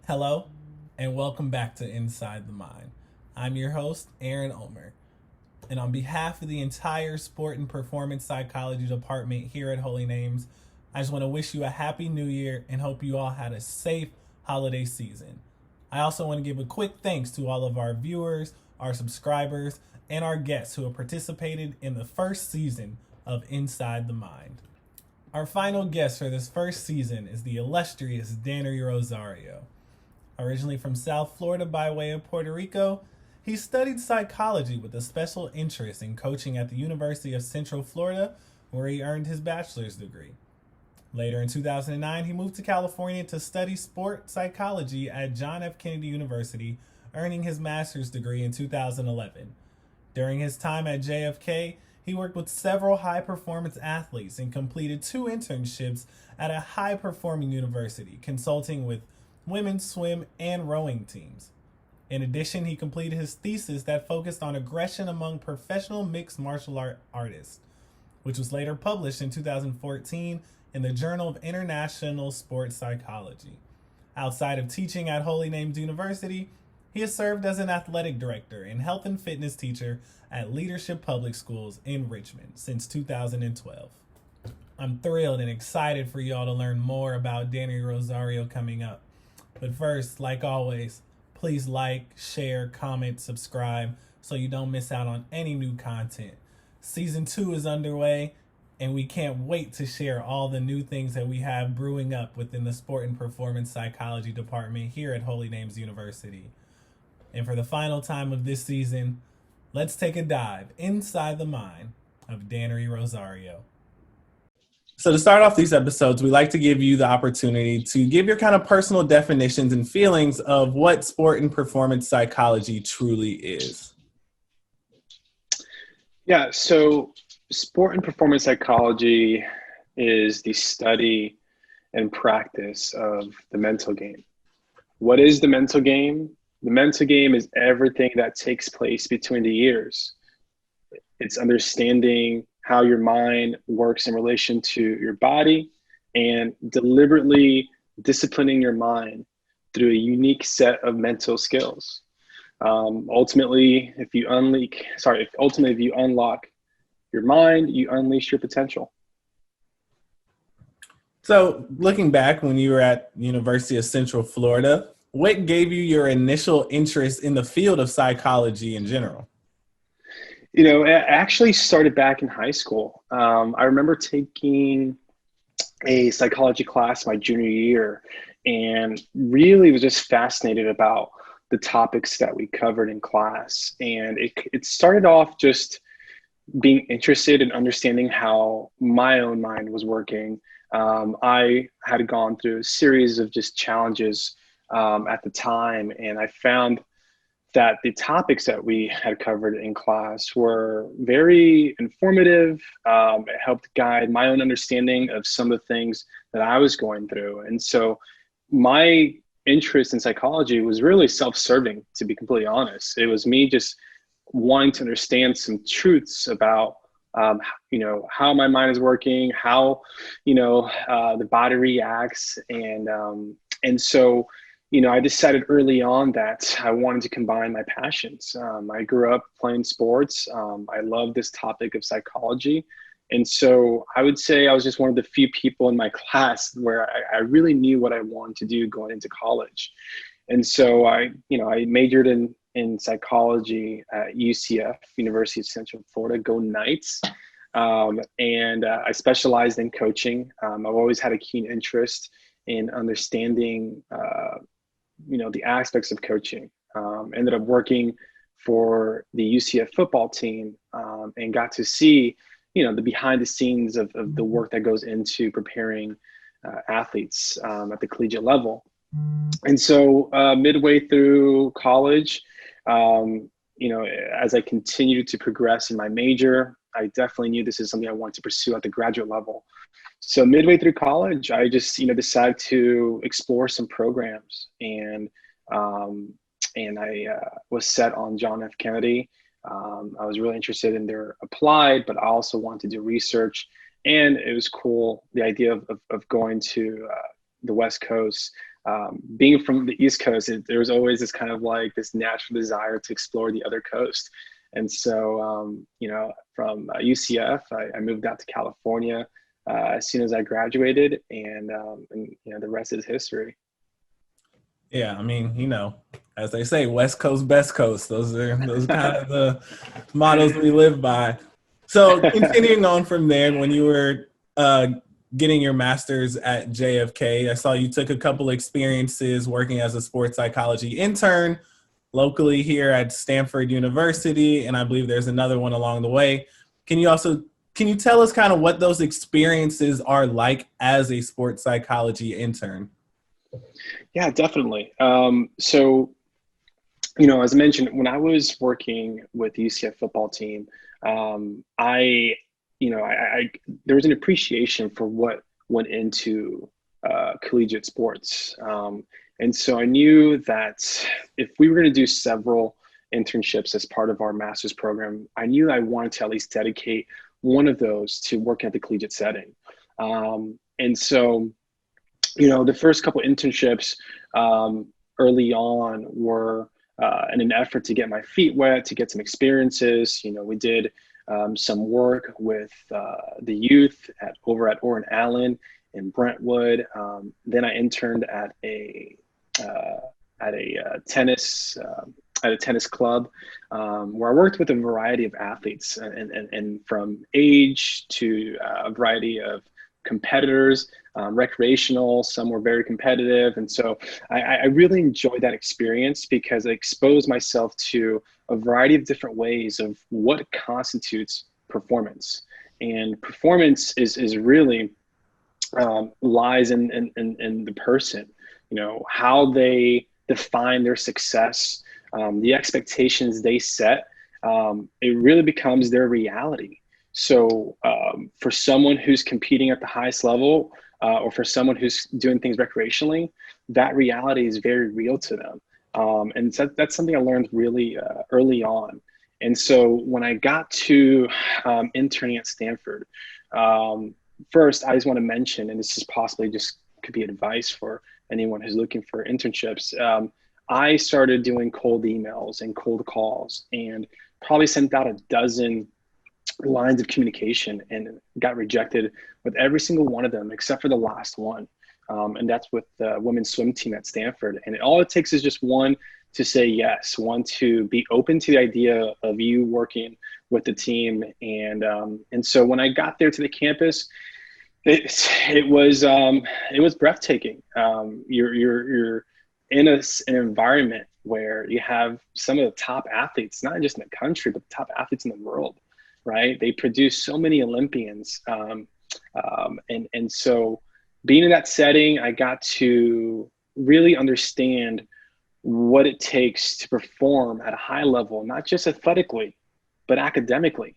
Hello, and welcome back to Inside the Mind. I'm your host, Aaron Omer, and on behalf of the entire Sport and Performance Psychology Department here at Holy Names, I just want to wish you a happy new year and hope you all had a safe holiday season. I also want to give a quick thanks to all of our viewers, our subscribers, and our guests who have participated in the first season of Inside the Mind. Our final guest for this first season is the illustrious Daniery Rosario. Originally from South Florida by way of Puerto Rico, he studied psychology with a special interest in coaching at the University of Central Florida, where he earned his bachelor's degree. Later in 2009, he moved to California to study sport psychology at John F. Kennedy University, earning his master's degree in 2011. During his time at JFK, he worked with several high-performance athletes and completed 2 internships at a high-performing university, consulting with women's swim and rowing teams. In addition, he completed his thesis that focused on aggression among professional mixed martial artists, which was later published in 2014 in the Journal of International Sports Psychology. Outside of teaching at Holy Names University, he has served as an athletic director and health and fitness teacher at Leadership Public Schools in Richmond since 2012. I'm thrilled and excited for y'all to learn more about Daniery Rosario coming up. But first, like always, please like, share, comment, subscribe so you don't miss out on any new content. Season 2 is underway, and we can't wait to share all the new things that we have brewing up within the Sport and Performance Psychology Department here at Holy Names University. And for the final time of this season, let's take a dive inside the mind of Daniery Rosario. So to start off these episodes, we like to give you the opportunity to give your kind of personal definitions and feelings of what sport and performance psychology truly is. Yeah, so sport and performance psychology is the study and practice of the mental game. What is the mental game? The mental game is everything that takes place between the ears. It's understanding how your mind works in relation to your body and deliberately disciplining your mind through a unique set of mental skills. Ultimately, if you unlock your mind, you unleash your potential. So looking back when you were at University of Central Florida, what gave you your initial interest in the field of psychology in general? You know, it actually started back in high school. I remember taking a psychology class my junior year and really was just fascinated about the topics that we covered in class. And it started off just being interested in understanding how my own mind was working. I had gone through a series of just challenges at the time, and I found that the topics that we had covered in class were very informative. It helped guide my own understanding of some of the things that I was going through. And so my interest in psychology was really self-serving, to be completely honest. It was me just wanting to understand some truths about how my mind is working, how the body reacts, and so I decided early on that I wanted to combine my passions. I grew up playing sports. I love this topic of psychology. And so I would say I was just one of the few people in my class where I really knew what I wanted to do going into college. And so I majored in psychology at UCF, University of Central Florida, go Knights. And I specialized in coaching. I've always had a keen interest in understanding the aspects of coaching. Ended up working for the UCF football team and got to see, the behind the scenes of the work that goes into preparing athletes at the collegiate level. And so midway through college, as I continued to progress in my major, I definitely knew this is something I wanted to pursue at the graduate level. So midway through college, I just decided to explore some programs, and I was set on John F. Kennedy. I was really interested in their applied, but I also wanted to do research, and it was cool, the idea of going to the West Coast being from the East Coast, there was always this kind of like this natural desire to explore the other coast. And so, from UCF, I moved out to California as soon as I graduated, and the rest is history. Yeah, I mean, as they say, West Coast, best coast. Those are kind of the mottos we live by. So continuing on from there, when you were getting your master's at JFK, I saw you took a couple experiences working as a sports psychology intern locally here at Stanford University, and I believe there's another one along the way. Can you tell us kind of what those experiences are like as a sports psychology intern? Yeah, definitely. So, as I mentioned, when I was working with the UCF football team, I there was an appreciation for what went into collegiate sports. And so I knew that if we were going to do several internships as part of our master's program, I knew I wanted to at least dedicate one of those to working at the collegiate setting. And so, the first couple internships early on were in an effort to get my feet wet, to get some experiences. We did some work with the youth over at Orrin Allen in Brentwood. Then I interned at a tennis club where I worked with a variety of athletes and from age to a variety of competitors, recreational, some were very competitive. And so I really enjoyed that experience because I exposed myself to a variety of different ways of what constitutes performance. And performance is really lies in the person, how they define their success, the expectations they set, it really becomes their reality. So for someone who's competing at the highest level or for someone who's doing things recreationally, that reality is very real to them. And so that's something I learned really early on. And so when I got to interning at Stanford, first, I just want to mention, and this is possibly just could be advice for anyone who's looking for internships. I started doing cold emails and cold calls and probably sent out a dozen lines of communication and got rejected with every single one of them except for the last one. And that's with the women's swim team at Stanford. And all it takes is just one to say yes, one to be open to the idea of you working with the team. And so when I got there to the campus, it was breathtaking. You're in an environment where you have some of the top athletes, not just in the country, but the top athletes in the world, right? They produce so many Olympians. And so being in that setting, I got to really understand what it takes to perform at a high level, not just athletically, but academically.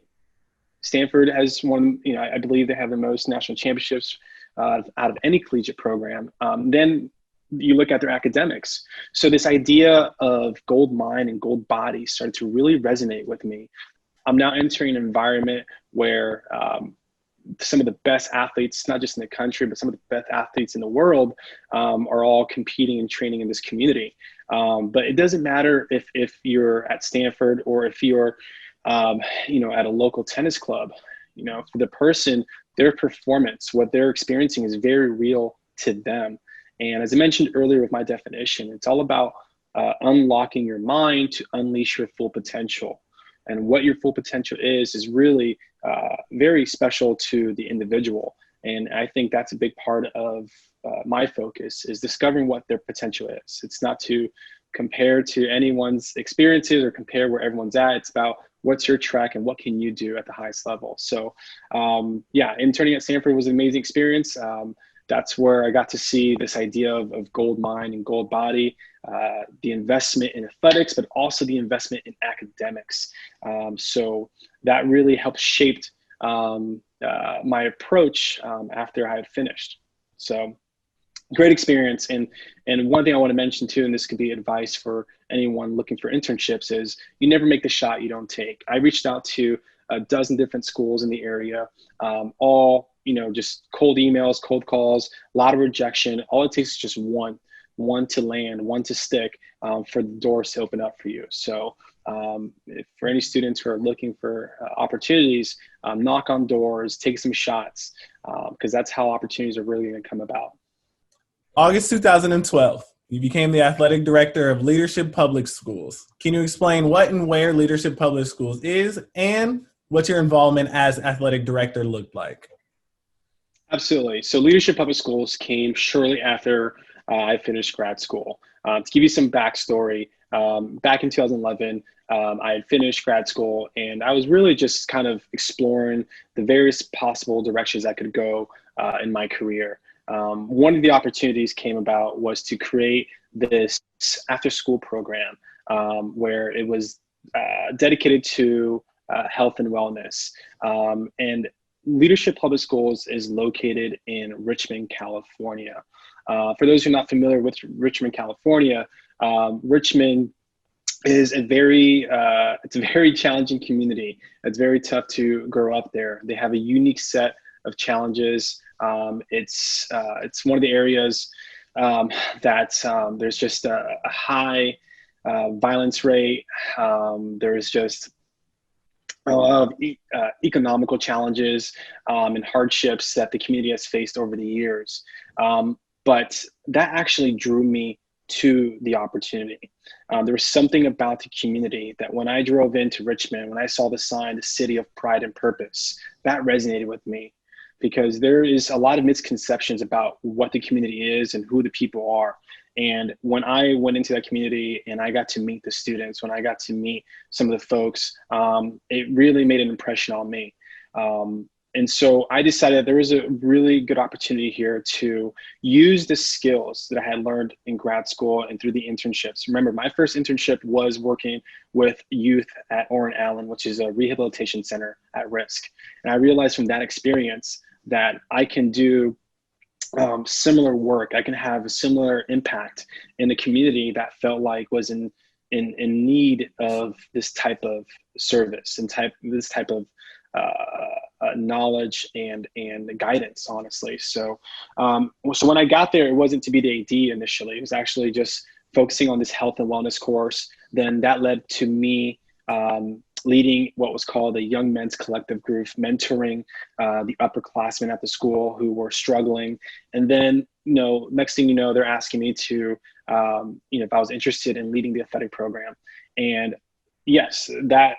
Stanford has won, I believe they have the most national championships out of any collegiate program. Then you look at their academics. So this idea of gold mine and gold body started to really resonate with me. I'm now entering an environment where some of the best athletes, not just in the country, but some of the best athletes in the world are all competing and training in this community. But it doesn't matter if you're at Stanford or if you're at a local tennis club. For the person, their performance, what they're experiencing is very real to them. And as I mentioned earlier with my definition, it's all about unlocking your mind to unleash your full potential. And what your full potential is really very special to the individual. And I think that's a big part of my focus is discovering what their potential is. It's not to compare to anyone's experiences or compare where everyone's at. It's about what's your track and what can you do at the highest level. So interning at Stanford was an amazing experience. That's where I got to see this idea of gold mine and gold body, the investment in athletics, but also the investment in academics. So that really helped shape my approach after I had finished. So great experience. And one thing I want to mention too, and this could be advice for anyone looking for internships, is you never make the shot you don't take. I reached out to a dozen different schools in the area, all just cold emails, cold calls, a lot of rejection. All it takes is just one one to land, one to stick, for the doors to open up for you. So for any students who are looking for opportunities, knock on doors, take some shots, because that's how opportunities are really going to come about. August 2012, you became the athletic director of Leadership Public Schools. Can you explain what and where Leadership Public Schools is and what your involvement as athletic director looked like? Absolutely. So Leadership Public Schools came shortly after I finished grad school. To give you some backstory, back in 2011, I had finished grad school and I was really just kind of exploring the various possible directions I could go in my career. One of the opportunities came about was to create this after school program where it was dedicated to health and wellness. And Leadership Public Schools is located in Richmond, California. For those who are not familiar with Richmond, California, Richmond is it's a very challenging community. It's very tough to grow up there. They have a unique set of challenges. It's one of the areas that there's just a high violence rate. There's just a lot of economical challenges and hardships that the community has faced over the years. But that actually drew me to the opportunity. There was something about the community that when I drove into Richmond, when I saw the sign, the city of pride and purpose, that resonated with me because there is a lot of misconceptions about what the community is and who the people are. And when I went into that community and I got to meet the students, when I got to meet some of the folks, it really made an impression on me. And so I decided there was a really good opportunity here to use the skills that I had learned in grad school and through the internships. Remember, my first internship was working with youth at Orrin Allen, which is a rehabilitation center at risk. And I realized from that experience that I can do similar work. I can have a similar impact in the community that felt like was in need of this type of service and this type of knowledge and guidance, honestly. So when I got there, it wasn't to be the AD initially. It was actually just focusing on this health and wellness course. Then that led to me leading what was called a young men's collective group, mentoring the upperclassmen at the school who were struggling. And then, next thing you know, they're asking me to, if I was interested in leading the athletic program. And yes, that,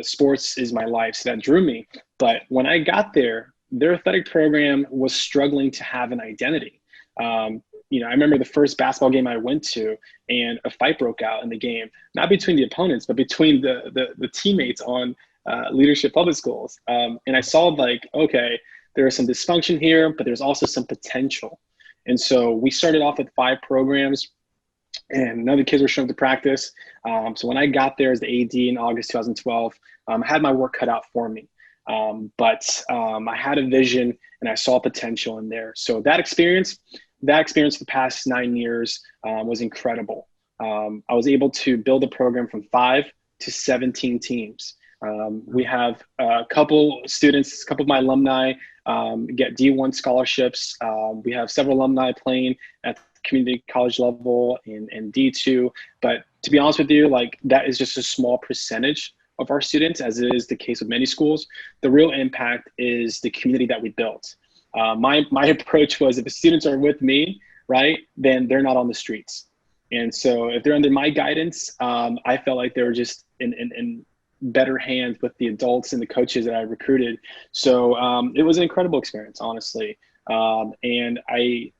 sports is my life, so that drew me. But when I got there, their athletic program was struggling to have an identity. I remember the first basketball game I went to and a fight broke out in the game, not between the opponents, but between the teammates on Leadership Public Schools. And I saw okay, there is some dysfunction here, but there's also some potential. And so we started off with 5 programs and none of the kids were showing up to practice. So when I got there as the AD in August 2012, I had my work cut out for me. But I had a vision and I saw potential in there. So that experience for the past 9 years was incredible. I was able to build a program from 5 to 17 teams. We have a couple students, a couple of my alumni get D1 scholarships. We have several alumni playing at the community college level and D2. But to be honest with you, that is just a small percentage of our students, as it is the case with many schools. The real impact is the community that we built. My approach was, if the students are with me, right, then they're not on the streets. And so if they're under my guidance, I felt like they were just in better hands with the adults and the coaches that I recruited. So it was an incredible experience, honestly. And I,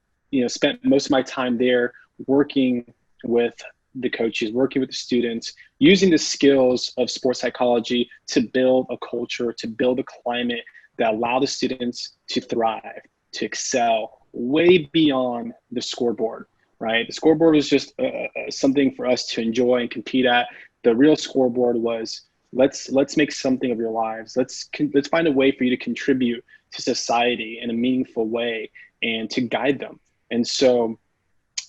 spent most of my time there working with the coaches, working with the students, using the skills of sports psychology to build a culture, to build a climate that allow the students to thrive, to excel way beyond the scoreboard, right? The scoreboard was just something for us to enjoy and compete at. The real scoreboard was, let's make something of your lives. Let's find a way for you to contribute to society in a meaningful way and to guide them. And so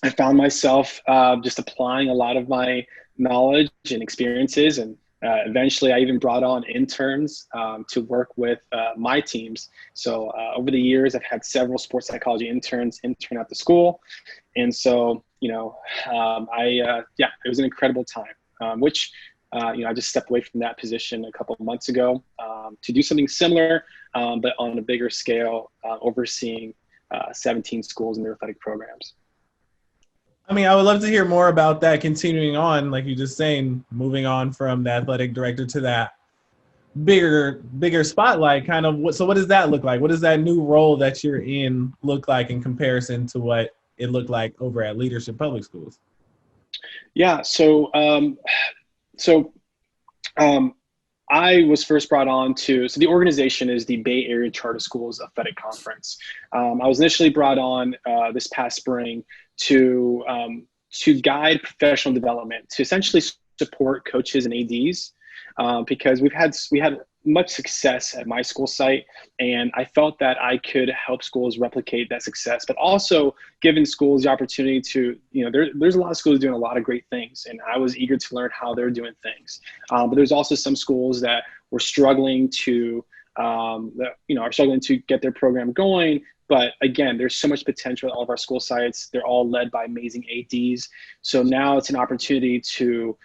I found myself just applying a lot of my knowledge and experiences and Eventually, I even brought on interns to work with my teams. So over the years, I've had several sports psychology interns intern at the school. And so, it was an incredible time, I just stepped away from that position a couple of months ago to do something similar, but on a bigger scale, overseeing 17 schools and their athletic programs. I mean, I would love to hear more about that continuing on, like you just saying, moving on from the athletic director to that bigger spotlight kind of. So what does that look like? What does that new role that you're in look like in comparison to what it looked like over at Leadership Public Schools? Yeah. So I was first brought on so the organization is the Bay Area Charter Schools Athletic Conference. I was initially brought on this past spring to guide professional development, to essentially support coaches and ADs, because we had much success at my school site, and I felt that I could help schools replicate that success, but also giving schools the opportunity to, there's a lot of schools doing a lot of great things, and I was eager to learn how they're doing things. But there's also some schools that were struggling to get their program going. But again, there's so much potential at all of our school sites. They're all led by amazing ADs. So now it's an opportunity to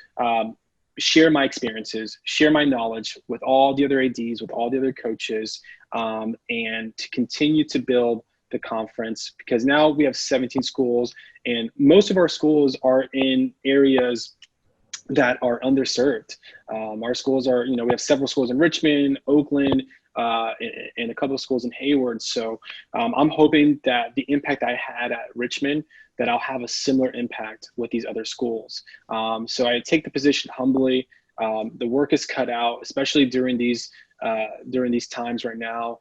share my experiences, share my knowledge with all the other ADs, with all the other coaches, and to continue to build the conference, because now we have 17 schools, and most of our schools are in areas that are underserved. Our schools are, we have several schools in Richmond, Oakland, and a couple of schools in Hayward. So I'm hoping that the impact I had at Richmond, that I'll have a similar impact with these other schools. So I take the position humbly. The work is cut out, especially during these times right now,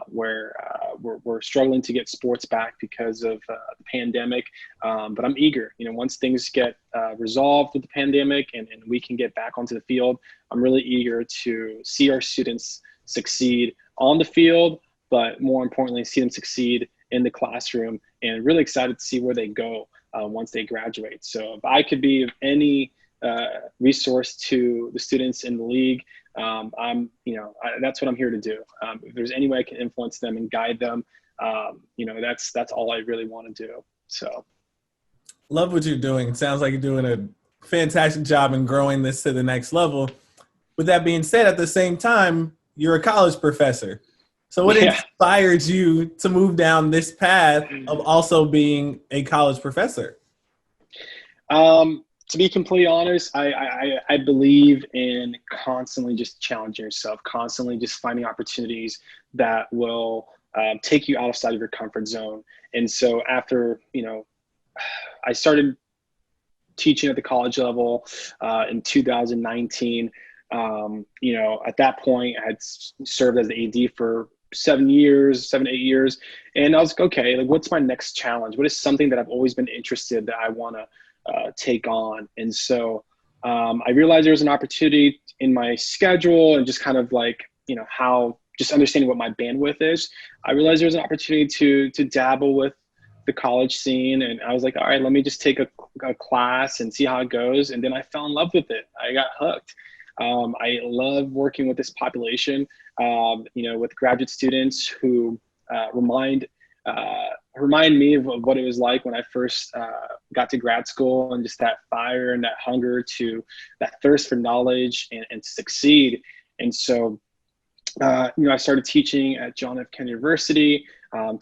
where we're struggling to get sports back because of the pandemic. But I'm eager, once things get resolved with the pandemic and we can get back onto the field, I'm really eager to see our students succeed on the field, but more importantly, see them succeed in the classroom, and really excited to see where they go once they graduate. So if I could be of any resource to the students in the league, that's what I'm here to do. If there's any way I can influence them and guide them, that's all I really want to do. So, love what you're doing. It sounds like you're doing a fantastic job in growing this to the next level. With that being said, at the same time, you're a college professor. So what inspired you to move down this path of also being a college professor? To be completely honest, I believe in constantly just challenging yourself, constantly just finding opportunities that will take you outside of your comfort zone. And so after, I started teaching at the college level in 2019. At that point, I had served as the AD for 7 to 8 years. And I was like, okay, like, what's my next challenge? What is something that I've always been interested that I want to take on? And so I realized there was an opportunity in my schedule and just kind of like, how just understanding what my bandwidth is. I realized there was an opportunity to dabble with the college scene. And I was like, all right, let me just take a class and see how it goes. And then I fell in love with it. I got hooked. I love working with this population, with graduate students who remind me of what it was like when I first got to grad school, and just that fire and that hunger that thirst for knowledge and to succeed. And so, I started teaching at John F. Kennedy University,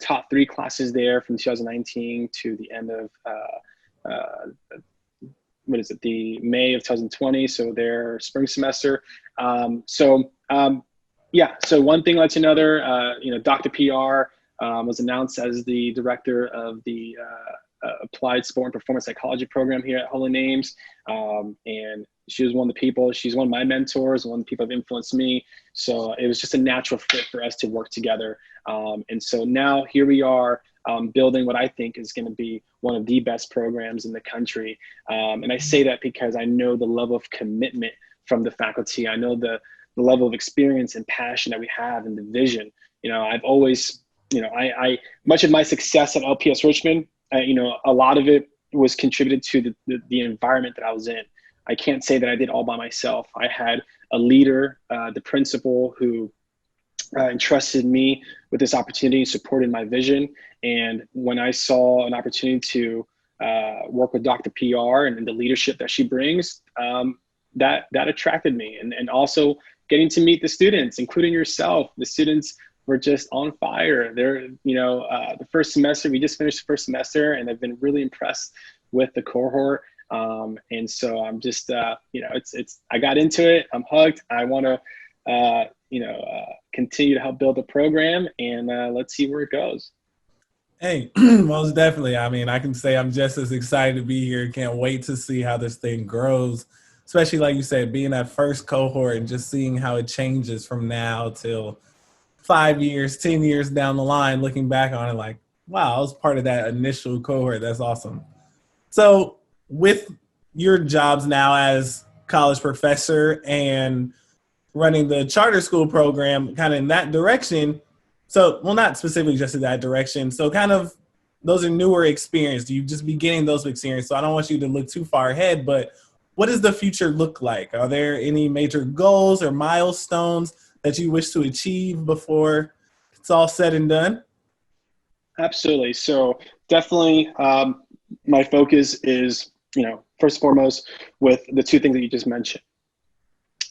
taught 3 classes there from 2019 to the end of the May of 2020, so their spring semester. So one thing led to another. Dr. PR was announced as the director of the Applied Sport and Performance Psychology program here at Holy Names, and she was one of the people. She's one of my mentors, one of the people that influenced me. So it was just a natural fit for us to work together. And so now here we are, building what I think is going to be one of the best programs in the country. And I say that because I know the level of commitment from the faculty. I know the level of experience and passion that we have, and the vision. I've always, much of my success at LPS Richmond, a lot of it was contributed to the environment that I was in. I can't say that I did all by myself. I had a leader, the principal who entrusted me with this opportunity, supported my vision. And when I saw an opportunity to work with Dr. PR and the leadership that she brings, that attracted me. And also getting to meet the students, including yourself. The students were just on fire. They're, the first semester, we just finished the first semester, and I've been really impressed with the cohort. And so I'm just, I got into it. I'm hooked. I want to, continue to help build the program, and let's see where it goes. Hey, most definitely. I mean, I can say I'm just as excited to be here. Can't wait to see how this thing grows, especially like you said, being that first cohort and just seeing how it changes from now till 5 years, 10 years down the line, looking back on it like, wow, I was part of that initial cohort. That's awesome. So with your jobs now as college professor and running the charter school program kind of in that direction, so, well, not specifically just in that direction. So kind of those are newer experience. You just be getting those experience. So I don't want you to look too far ahead, but what does the future look like? Are there any major goals or milestones that you wish to achieve before it's all said and done? Absolutely. So definitely my focus is, first and foremost with the two things that you just mentioned,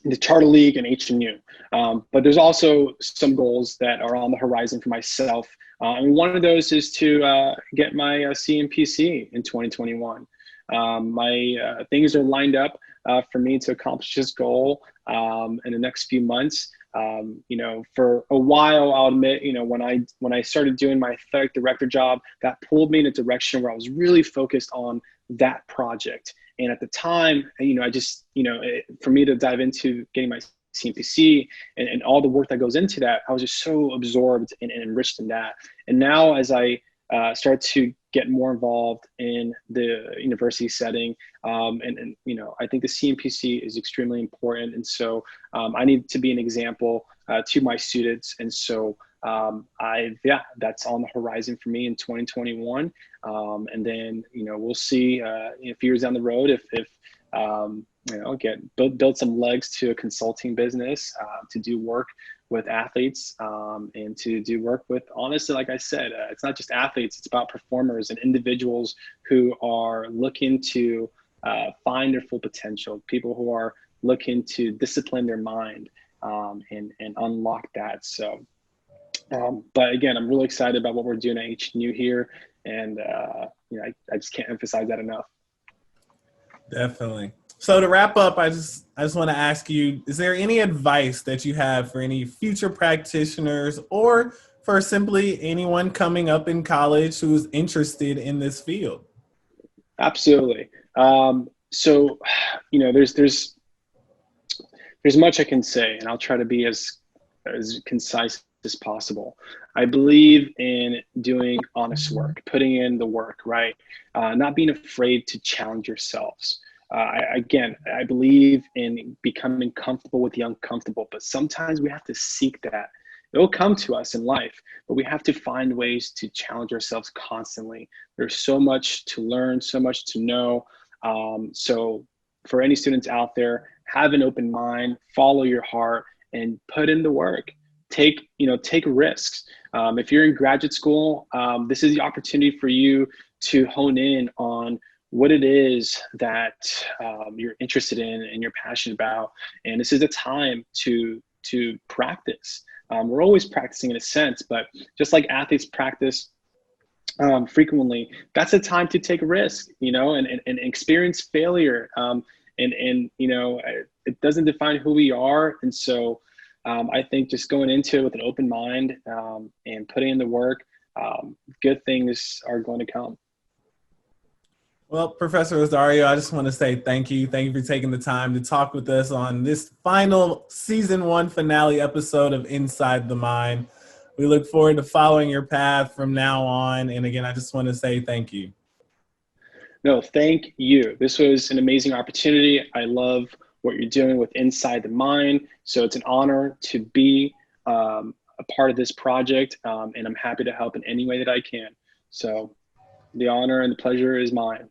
the Charter League and HNU. But there's also some goals that are on the horizon for myself. And one of those is to get my CMPC in 2021. My things are lined up for me to accomplish this goal in the next few months. For a while, I'll admit, when I started doing my athletic director job, that pulled me in a direction where I was really focused on that project. And at the time, I just, for me to dive into getting my CMPC and all the work that goes into that, I was just so absorbed and enriched in that. And now as I start to get more involved in the university setting, I think the CMPC is extremely important. And so I need to be an example to my students. And so that's on the horizon for me in 2021. And then, we'll see a few years down the road if build some legs to a consulting business to do work with athletes and to do work with, honestly, like I said, it's not just athletes, it's about performers and individuals who are looking to find their full potential, people who are looking to discipline their mind and unlock that. So, but again, I'm really excited about what we're doing at HNU here. And, I just can't emphasize that enough. Definitely. So to wrap up, I just want to ask you, is there any advice that you have for any future practitioners or for simply anyone coming up in college who's interested in this field? Absolutely. So, there's much I can say, and I'll try to be as concise as possible. I believe in doing honest work, putting in the work, right? Not being afraid to challenge yourselves. I believe in becoming comfortable with the uncomfortable, but sometimes we have to seek that. It'll come to us in life, but we have to find ways to challenge ourselves constantly. There's so much to learn, so much to know. So for any students out there, have an open mind, follow your heart, and put in the work. Take risks. If you're in graduate school, this is the opportunity for you to hone in on what it is that you're interested in and you're passionate about. And this is the time to practice. We're always practicing in a sense, but just like athletes practice frequently, that's a time to take a risk, and experience failure. It doesn't define who we are. And so I think just going into it with an open mind and putting in the work, good things are going to come. Well, Professor Rosario, I just want to say thank you. Thank you for taking the time to talk with us on this final season 1 finale episode of Inside the Mind. We look forward to following your path from now on. And again, I just want to say thank you. No, thank you. This was an amazing opportunity. I love what you're doing with Inside the Mind. So it's an honor to be a part of this project, and I'm happy to help in any way that I can. So the honor and the pleasure is mine.